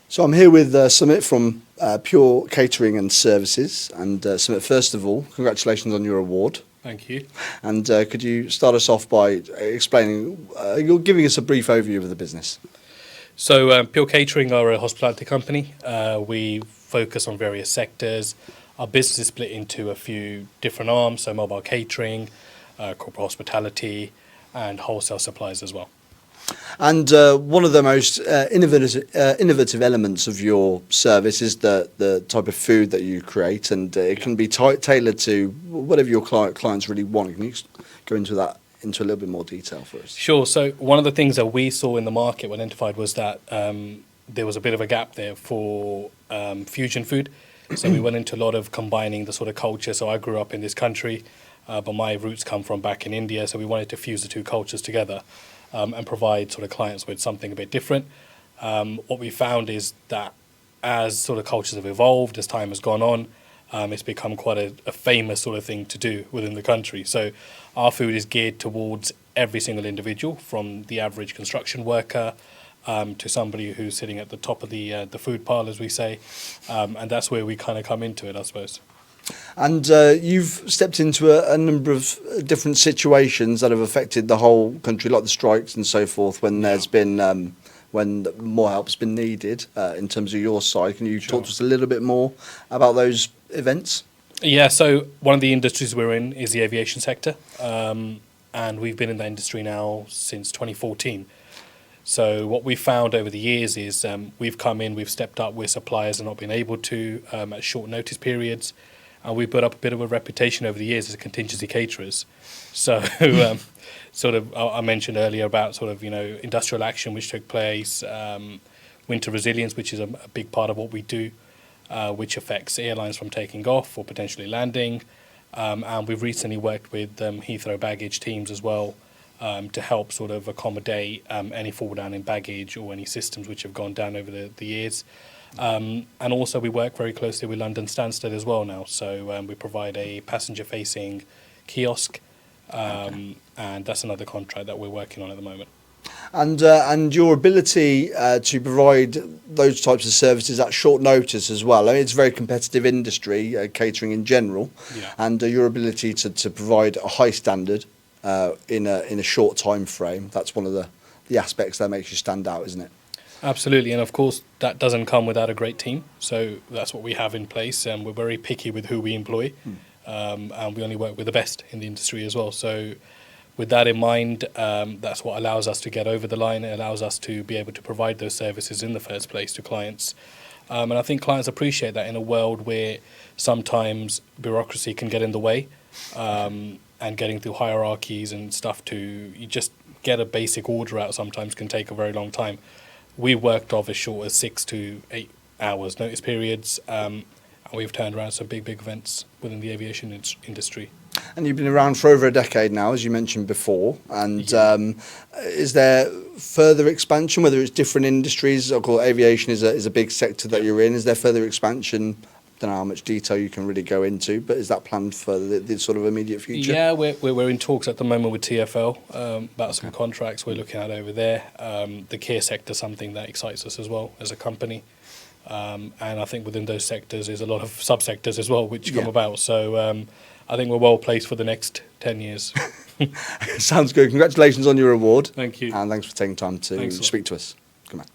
So I'm here with Sumit from Pure Catering and Services. And Sumit, first of all, congratulations on your award. Thank you. And could you start us off by explaining, you're giving us a brief overview of the business? So Pure Catering are a hospitality company. We focus on various sectors. Our business is split into a few different arms, so mobile catering, corporate hospitality, and wholesale supplies as well. And one of the most innovative elements of your service is the type of food that you create, and it can be tailored to whatever your clients really want. Can you go into a little bit more detail for us? Sure. So one of the things that we saw in the market, we identified, was that there was a bit of a gap there for fusion food. So we went into a lot of combining the sort of culture. So I grew up in this country, but my roots come from back in India. So we wanted to fuse the two cultures together. And provide sort of clients with something a bit different. What we found is that as sort of cultures have evolved, as time has gone on, it's become quite a famous sort of thing to do within the country. So our food is geared towards every single individual, from the average construction worker to somebody who's sitting at the top of the food pile, as we say. And that's where we kind of come into it, I suppose. And you've stepped into a number of different situations that have affected the whole country, like the strikes and so forth, when there's been when more help's been needed in terms of your side. Can you talk to us a little bit more about those events? Yeah, so one of the industries we're in is the aviation sector, and we've been in that industry now since 2014. So what we've found over the years is we've come in, we've stepped up where suppliers have not been able to at short notice periods. And we built up a bit of a reputation over the years as contingency caterers. So I mentioned earlier about sort of, industrial action which took place, winter resilience, which is a big part of what we do, which affects airlines from taking off or potentially landing. And we've recently worked with Heathrow baggage teams as well to help sort of accommodate any fall down in baggage or any systems which have gone down over the years. And also we work very closely with London Stansted as well now. So we provide a passenger-facing kiosk, and that's another contract that we're working on at the moment. And your ability to provide those types of services at short notice as well. I mean, it's a very competitive industry, catering in general, and your ability to provide a high standard in a short time frame. That's one of the aspects that makes you stand out, isn't it? Absolutely, and of course that doesn't come without a great team. So that's what we have in place, and we're very picky with who we employ, and we only work with the best in the industry as well. So with that in mind, that's what allows us to get over the line. It allows us to be able to provide those services in the first place to clients. And I think clients appreciate that in a world where sometimes bureaucracy can get in the way, and getting through hierarchies and stuff you just get a basic order out sometimes can take a very long time. We worked off as short as 6 to 8 hours notice periods, and we've turned around some big events within the aviation industry. And you've been around for over a decade now, as you mentioned before. And is there further expansion, whether it's different industries? Of course, aviation is a big sector that you're in. Is there further expansion? I don't know how much detail you can really go into, but is that planned for the sort of immediate future? Yeah, we're in talks at the moment with TfL about some contracts we're looking at over there. The care sector is something that excites us as well as a company. And I think within those sectors there's a lot of subsectors as well which come about. So I think we're well placed for the next 10 years. Sounds good. Congratulations on your award. Thank you. And thanks for taking time to speak to us. Come on.